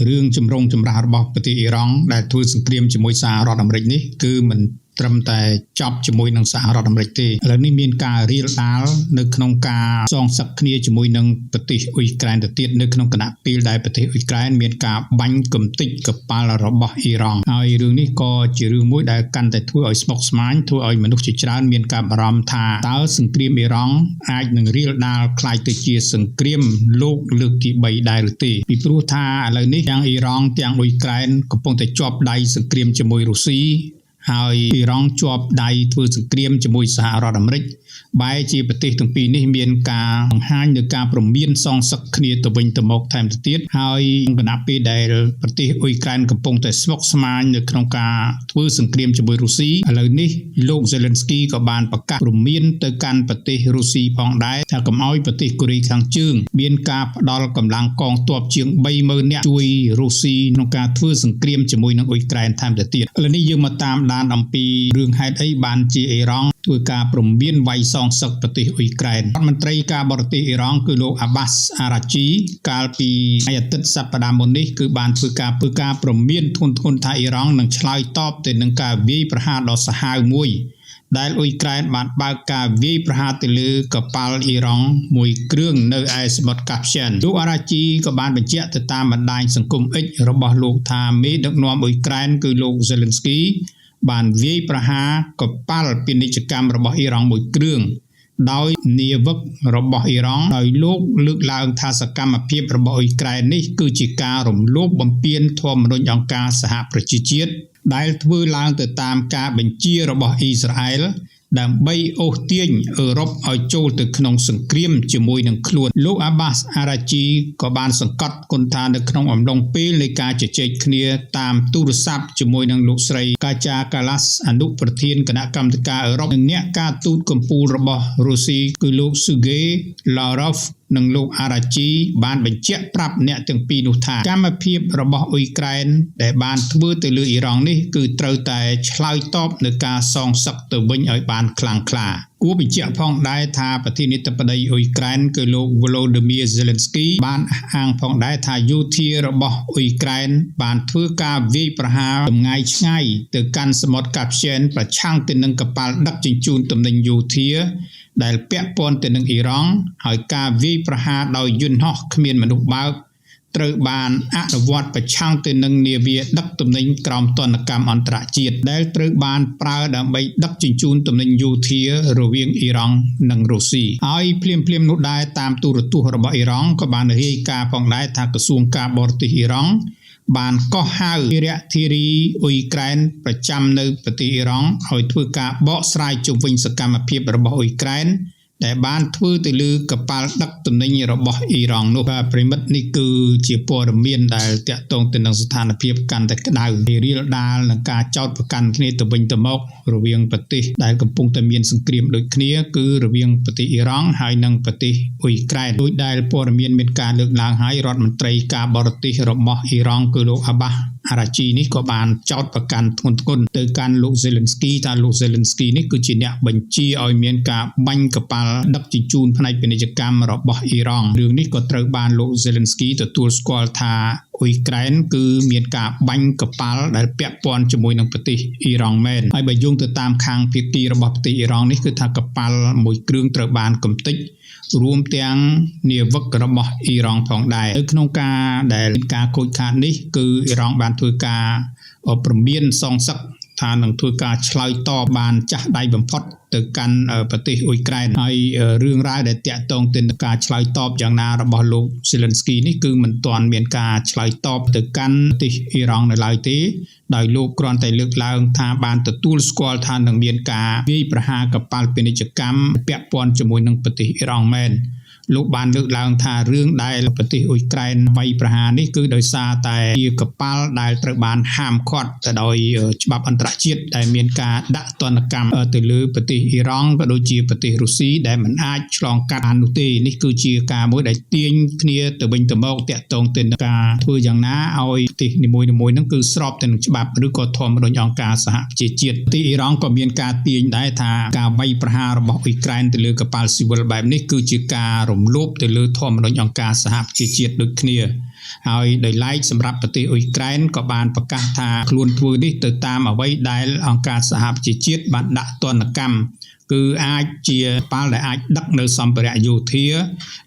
រឿងជំរងចម្រាស់របស់ប្រទេសអ៊ីរ៉ង់ដែលធ្វើសង្គ្រាមជាមួយសហរដ្ឋអាមេរិកនេះគឺមិនត្រឹមតែចប់ជាមួយនឹងសហរដ្ឋអាមេរិកទេឥឡូវនេះមានការរៀលដាលនៅក្នុងការសងសឹកគ្នាជាមួយនឹងប្រទេសអ៊ុយក្រែនទៅទៀតនៅក្នុងគណៈពេលដែលប្រទេសអ៊ុយក្រែនមានការបាញ់កំទេចកប៉ាល់របស់អ៊ីរ៉ង់ហើយរឿងនេះក៏ជារឿងមួយដែលកាន់តែធ្វើឲ្យស្មុគស្មាញធ្វើឲ្យមនុស្សជាច្រើនមានការបារម្ភថាតើសង្គ្រាមអ៊ីរ៉ង់អាចនឹងរៀលដាលคล้ายទៅជាសង្គ្រាមលោកលើកទី3ដែរឬទេពីព្រោះថាឥឡូវនេះទាំងអ៊ីរ៉ង់ទាំងអ៊ុយក្រែនកំពុងតែជាប់ដៃសង្គ្រាមជាមួយរុស្ស៊ីហើយអ៊ីរ៉ង់ជាប់ដៃធ្វើសង្គ្រាមជាមួយសហរដ្ឋអាមេរិកបែរជាប្រទេសទាំងពីរនេះមានការបង្ហាញនៅការព្រមានសងសឹកគ្នាទៅវិញទៅមកថែមទៅទៀតហើយគណៈពេលដែលប្រទេសអ៊ុយក្រែនកំពុងតែស្មុគស្មាញនៅក្នុងការធ្វើសង្គ្រាមជាមួយរុស្ស៊ីឥឡូវនេះលោក Zelensky ក៏បានប្រកាសព្រមានទៅកាន់ប្រទេសរុស្ស៊ីផងដែរថាកុំឲ្យប្រទេសកូរ៉េខាងជើងមានការផ្ដល់កម្លាំងកងទ័ពជាង 30,000 នាក់ជួយរុស្ស៊ីក្នុងការធ្វើសង្គ្រាមជាមួយនឹងអ៊ុយក្រែនថែមទៅទៀតឥឡូវនេះយើងមកតាមដានអំពីរឿងហេតុអីបានជាអ៊ីរ៉ង់ធ្វើការព្រមានវាយសងសឹកប្រទេសអ៊ុយក្រែនរដ្ឋមន្ត្រីការបរទេសអ៊ីរ៉ង់គឺលោក Abbas Araghchi កាលពីថ្ងៃអាទិត្យសប្តាហ៍មុននេះគឺបានធ្វើការព្រមានធ្ងន់ធ្ងរថាអ៊ីរ៉ង់នឹងឆ្លើយតបទៅនឹងការវាយប្រហារដ៏សាហាវមួយដែលអ៊ុយក្រែនបានបើកការវាយប្រហារទៅលើកប៉ាល់អ៊ីរ៉ង់មួយគ្រឿងនៅឯសមុទ្រកាស្ពីយនលោក Araghchi ក៏បានបញ្ជាក់ទៅតាមបណ្ដាញសង្គម X របស់លោកថាមេដឹកនាំអ៊ុយក្រែនគឺលោក Zelenskyបានវាយប្រហារកប៉ាល់ពាណិជ្ជកម្មរបស់អ៊ីរ៉ង់មួយគ្រឿងដោយនាវិករបស់អ៊ីរ៉ង់ដោយលោកលើកឡើងថាសកម្មភាពរបស់អ៊ុយក្រែននេះគឺជាការរំលោភបំពានធម្មនុញ្ញអង្គការសហប្រជាជាតិដែលធ្វើឡើងទៅតាមការបញ្ជារបស់អ៊ីស្រាអែលដើម្បីអូសទាញអឺរ៉ុបឲ្យចូលទៅក្នុងសង្គ្រាមជាមួយនឹងខ្លួនលោក Abbas Araghchi ក៏បានសង្កត់គុណថានៅក្នុងអំឡុងពេលនៃការជជែកគ្នាតាមទូរស័ព្ទជាមួយនឹងលោកស្រី Kaja Kallas អនុប្រធានគណៈកម្មាធិការអឺរ៉ុបនិងអ្នកការទូតកំពូលរបស់រុស្ស៊ីគឺលោក Sergei Lavrov និងលោក Araghchi បានបញ្ជាក់ប្រាប់អ្នកទាំងពីរនោះថាកម្មភាពរបស់អ៊ុយក្រែនដែលបានធ្វើទៅលើអ៊ីរ៉ង់នេះគឺត្រូវតែឆ្លើយតបនឹងការសងសឹកទៅវិញឲ្យបានខ្លាំងក្លាគួរបញ្ជាក់ផងដែរថាប្រធានាធិបតីអ៊ុយក្រែនគឺលោក Volodymyr Zelensky បានអះអាងផងដែរថាយោធារបស់អ៊ុយក្រែនបានធ្វើការវាយប្រហារចម្ងាយឆ្ងាយទៅកាន់សមុទ្រកាស្ពីយនប្រឆាំងទៅនឹងកប៉ាល់ដឹកជញ្ជូនទំនិញយោធាដែលពាក់ព័ន្ធទៅនឹងអ៊ីរ៉ង់ហើយការវាយប្រហារដោយយន្តហោះគ្មានមនុស្សបើកត្រូវបានអនុវត្តប្រឆាំងទៅនឹងនាវាដឹកទំនិញក្រោមទណ្ឌកម្មអន្តរជាតិដែលត្រូវបានប្រើដើម្បីដឹកជញ្ជូនទំនិញយោធារវាងអ៊ីរ៉ង់និងរុស្ស៊ីហើយភ្លាមៗនោះដែរតាមទូរទស្សន៍របស់អ៊ីរ៉ង់ក៏បានរាយការណ៍ផងដែរថាក្រសួងការបរទេសអ៊ីរ៉ង់បានកោះហៅវីរៈធារីអ៊ុយក្រែនប្រចាំនៅប្រទេសអ៊ីរ៉ង់ឲ្យធ្វើការបកស្រាយជុំវិញសកម្មភាពរបស់អ៊ុយក្រែនដែលបានធ្វើទៅលើកប៉ាល់ដឹកទំនិញរបស់អ៊ីរ៉ង់នោះបាទប្រិមិត្តនេះគឺជាព័ត៌មានដែលតាក់ទងទៅនឹងស្ថានភាពកាន់តែក្តៅរៀលដាលនឹងការចោទប្រកាន់គ្នាទៅវិញទៅមករវាងប្រទេសដែលកំពុងតែមានសង្គ្រាមដូចគ្នាគឺរវាងប្រទេសអ៊ីរ៉ង់ហើយនិងប្រទេសអ៊ុយក្រែនដោយដែលព័ត៌មានមានការលើកឡើងហើយរដ្ឋមន្ត្រីការបរទេសរបស់អ៊ីរ៉ង់គឺលោក Abbas Araghchi នេះក៏បានចោទប្រកាន់ធ្ងន់ធ្ងរទៅកាន់លោក Zelensky ថាលោក Zelensky នេះគឺជាអ្នកបញ្ជាឲ្យមានការបាញ់កប៉ាល់ដឹកជញ្ជូនផ្នែកពាណិជ្ជកម្មរបស់អ៊ីរ៉ង់រឿងនេះក៏ត្រូវបានលោក Zelensky ទទួលស្គាល់ថាអ៊ុយក្រែនគឺមានការបាញ់កប៉ាល់ដែលពាក់ព័ន្ធជាមួយនឹងប្រទេសអ៊ីរ៉ង់មែនហើយបើយោងទៅតាមខាងភាគីរបស់ប្រទេសអ៊ីរ៉ង់នេះគឺថាកប៉ាល់មួយគ្រឿងត្រូវបានកំទេចរួមទាំងនាវិករបស់អ៊ីរ៉ង់ផងដែរនៅក្នុងការដែលការខូចខាតនេះគឺអ៊ីរ៉ង់បានធ្វើការព្រមានសងសឹកថានឹងធ្វើការឆ្លើយតបបានចាស់ដៃបំផុតទៅកាន់ប្រទេសអ៊ុយក្រែនហើយរឿងរ៉ាវដែលតាក់ទងទៅនឹងការឆ្លើយតបយ៉ាងណារបស់លោក Zelensky នេះគឺមិនទាន់មានការឆ្លើយតបទៅកាន់ប្រទេសអ៊ីរ៉ង់នៅឡើយទេដោយលោកគ្រាន់តែលើកឡើងថាបានទទួលស្គាល់ថានឹងមានការវាយប្រហារកប៉ាល់ពាណិជ្ជកម្មពាក់ព័ន្ធជាមួយនឹងប្រទេសអ៊ីរ៉ង់មែនលោកបានលើកឡើងថារឿងដែលប្រទេសអ៊ុយក្រែនវាយប្រហារនេះគឺដោយសារតែជាកប៉ាល់ដែលត្រូវបានហាមឃាត់ទៅដោយច្បាប់អន្តរជាតិដែលមានការដាក់ទណ្ឌកម្មទៅលើប្រទេសអ៊ីរ៉ង់ក៏ដូចជាប្រទេសរុស្ស៊ីដែលមិនអាចឆ្លងកាត់បាននោះទេនេះគឺជាការមួយដែលទាញគ្នាទៅវិញទៅមកតាក់ទងទៅនឹងការធ្វើយ៉ាងណាឲ្យប្រទេសនីមួយៗហ្នឹងគឺស្របទៅនឹងច្បាប់ឬក៏ធម្មនុញ្ញអង្គការសហប្រជាជាតិប្រទេសអ៊ីរ៉ង់ក៏មានការទាញដែរថាការវាយប្រហាររបស់អ៊ុយក្រែនទៅលើកប៉ាល់ស៊ីវិលបែបនេះគឺជាការរំលោភទៅលើធម្មនុញ្ញអង្គការសហប្រជាជាតិដូចគ្នា ហើយដោយឡែកសម្រាប់ប្រទេសអ៊ុយក្រែនក៏បានប្រកាសថាខ្លួនធ្វើនេះទៅតាមអ្វីដែលអង្គការសហប្រជាជាតិបានដាក់ទណ្ឌកម្មគឺអាចជាប៉ាល់ដែលអាចដឹកនៅសម្ភារៈយោធា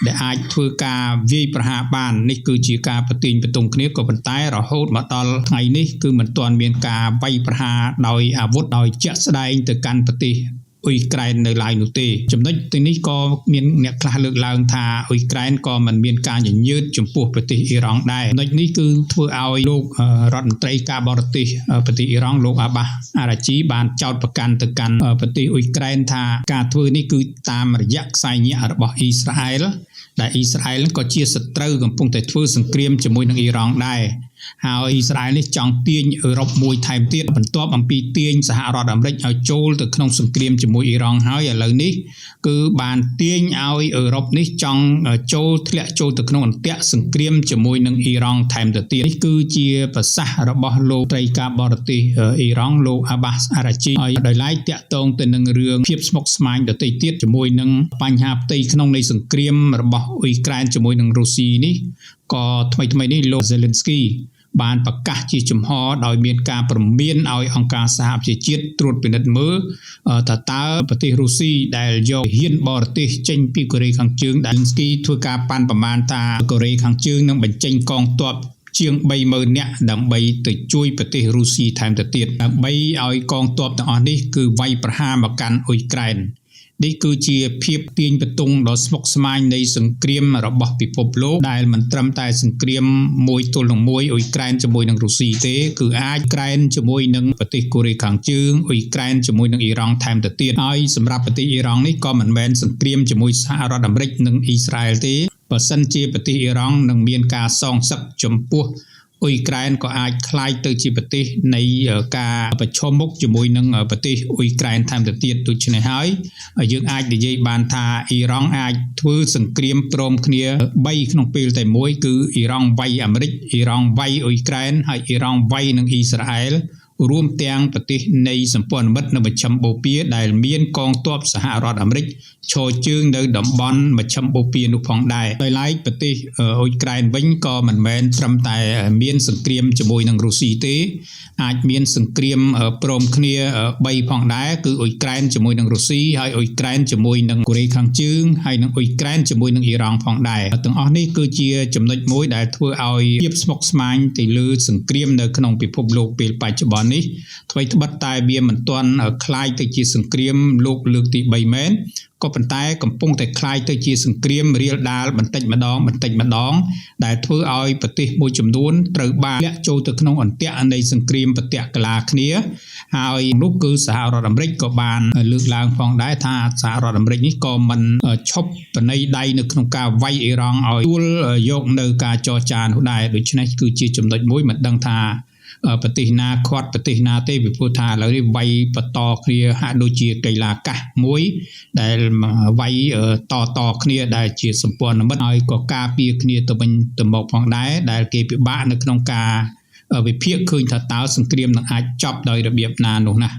ដែលអាចធ្វើការវាយប្រហារបាននេះគឺជាការប្រទាញបន្ទង់គ្នាក៏ប៉ុន្តែរហូតមកដល់ថ្ងៃនេះគឺមិនទាន់មានការវាយប្រហារដោយអាវុធដោយជាក់ស្ដែងទៅកាន់ប្រទេសអ៊ុយក្រែននៅឡើយនោះទេចំណុចទីនេះក៏មានអ្នកខ្លះលើកឡើងថាអ៊ុយក្រែនក៏មិនមានការញញើតចំពោះប្រទេសអ៊ីរ៉ង់ដែរចំណុចនេះគឺធ្វើឲ្យលោករដ្ឋមន្ត្រីការបរទេសប្រទេសអ៊ីរ៉ង់លោកអាបាសអារ៉ាជីបានចោទប្រកាន់ទៅកាន់ប្រទេសអ៊ុយក្រែនថាការធ្វើនេះគឺតាមរយៈខ្សែញាក់របស់អ៊ីស្រាអែលដែលអ៊ីស្រាអែលក៏ជាសត្រូវកំពុងតែធ្វើសង្គ្រាមជាមួយនឹងអ៊ីរ៉ង់ដែរហើយអ៊ីស្រាអែលនេះចង់ទាញអឺរ៉ុបមួយថែមទៀតបន្ទាប់អំពីទាញសហរដ្ឋអាមេរិកឲ្យចូលទៅក្នុងសង្គ្រាមជាមួយអ៊ីរ៉ង់ហើយឥឡូវនេះគឺបានទាញឲ្យអឺរ៉ុបនេះចង់ធ្លាក់ចូលទៅក្នុងអន្ទាក់សង្គ្រាមជាមួយនឹងអ៊ីរ៉ង់ថែមទៅទៀតនេះគឺជាប្រសាសន៍របស់លោកត្រីការបរទេសអ៊ីរ៉ង់លោកអាបាសអារ៉ាជីហើយដោយឡែកតាក់ទងទៅនឹងរឿងភាពស្មុគស្មាញដទៃទៀតជាមួយនឹងបញ្ហាផ្ទៃក្នុងនៃសង្គ្រាមរបស់អ៊ុយក្រែនជាមួយនឹងរុស្ស៊ីនេះក៏ថ្មីនេះលោក Zelensky បានប្រកាសជាចំហដោយមានការព្រមានឲ្យអង្គការសហប្រជាជាតិត្រួតពិនិត្យមើលតើប្រទេសរុស្ស៊ីដែលយកហ៊ានបរទេសចេញពីកូរ៉េខាងជើងដែល Zelensky ធ្វើការប៉ាន់ប្រមាណថាកូរ៉េខាងជើងនឹងបញ្ចេញកងទ័ពជាង 30,000 នាក់ដើម្បីទៅជួយប្រទេសរុស្ស៊ីថែមទៅទៀតដើម្បីឲ្យកងទ័ពទាំងអស់នេះគឺវាយប្រហារមកកាន់អ៊ុយក្រែននេះគឺជាភាពទាញបន្ទង់ដ៏ស្មុគស្មាញនៃសង្គ្រាមរបស់ពិភពលោកដែលមិនត្រឹមតែសង្គ្រាមមួយទល់នឹងមួយអ៊ុយក្រែនជាមួយនឹងរុស្ស៊ីទេគឺអាចក្រែនជាមួយនឹងប្រទេសកូរ៉េខាងជើងអ៊ុយក្រែនជាមួយនឹងអ៊ីរ៉ង់ថែមទៅទៀតហើយសម្រាប់ប្រទេសអ៊ីរ៉ង់នេះក៏មិនមែនសង្គ្រាមជាមួយសហរដ្ឋអាមេរិកនិងអ៊ីស្រាអែលទេបើសិនជាប្រទេសអ៊ីរ៉ង់នឹងមានការសងសឹកចំពោះអ៊ុយក្រែនក៏អាចคล้ายទៅជាប្រទេសនៃការប្រឈមមុខជាមួយនឹងប្រទេសអ៊ុយក្រែនថែមទៅទៀតដូច្នេះហើយយើងអាចនិយាយបានថាអ៊ីរ៉ង់អាចធ្វើសង្គ្រាមព្រមគ្នា3ក្នុងពេលតែមួយគឺអ៊ីរ៉ង់វាយអាមេរិកអ៊ីរ៉ង់វាយអ៊ុយក្រែនហើយអ៊ីរ៉ង់វាយនឹងអ៊ីស្រាអែលរួមទាំងប្រទេសនៃសម្ព័ន្ធមិត្តនៅមជ្ឈិមបូព៌ាដែលមានកងទ័ពសហរដ្ឋអាមេរិកឈរជើងនៅតំបន់មជ្ឈិមបូព៌ានោះផងដែរដោយឡែកប្រទេសអ៊ុយក្រែនវិញក៏មិនមែនត្រឹមតែមានសង្គ្រាមជាមួយនឹងរុស្ស៊ីទេអាចមានសង្គ្រាមព្រមគ្នា3ផងដែរគឺអ៊ុយក្រែនជាមួយនឹងរុស្ស៊ីហើយអ៊ុយក្រែនជាមួយនឹងកូរ៉េខាងជើងហើយនឹងអ៊ុយក្រែនជាមួយនឹងអ៊ីរ៉ង់ផងដែរទាំងអស់នេះគឺជាចំណុចមួយដែលធ្វើឲ្យភាពស្មុគស្មាញទៅលើសង្គ្រាមនៅក្នុងពិភពលោកពេលបច្ចុប្បន្ននេះថ្មីត្បិតតែវាមិនទាន់คล้ายទៅជាសង្គ្រាមលោកលើកទី3មែនក៏ប៉ុន្តែកំពុងតែคล้ายទៅជាសង្គ្រាមរាលដាលបន្តិចម្ដងដែលធ្វើឲ្យប្រទេសមួយចំនួនត្រូវបានលាក់ចូលទៅក្នុងអន្ទាក់នៃសង្គ្រាមប្រតិកលាគ្នាហើយនោះគឺសហរដ្ឋអាមេរិកក៏បានលើកឡើងផងដែរថាសហរដ្ឋអាមេរិកនេះក៏មិនឈប់បណៃដៃនៅក្នុងការវាយអ៊ីរ៉ង់ឲ្យទួលយកនៅការចរចានោះដែរដូច្នេះគឺជាចំណុចមួយមិនដឹងថាប្រទេសណាខាត់ប្រទេសណាទេពីព្រោះថាឥឡូវនេះវាយបន្តគ្នាហាក់ដូចជាកីឡាកាសមួយដែលវាយតគ្នាដែលជាសម្ព័ន្ធមិត្តហើយក៏ការពារគ្នាទៅវិញទៅមកផងដែរដែលគេពិបាកនៅក្នុងការវិភាគឃើញថាតើសង្គ្រាមនឹងអាចចប់ដោយរបៀបណានោះណា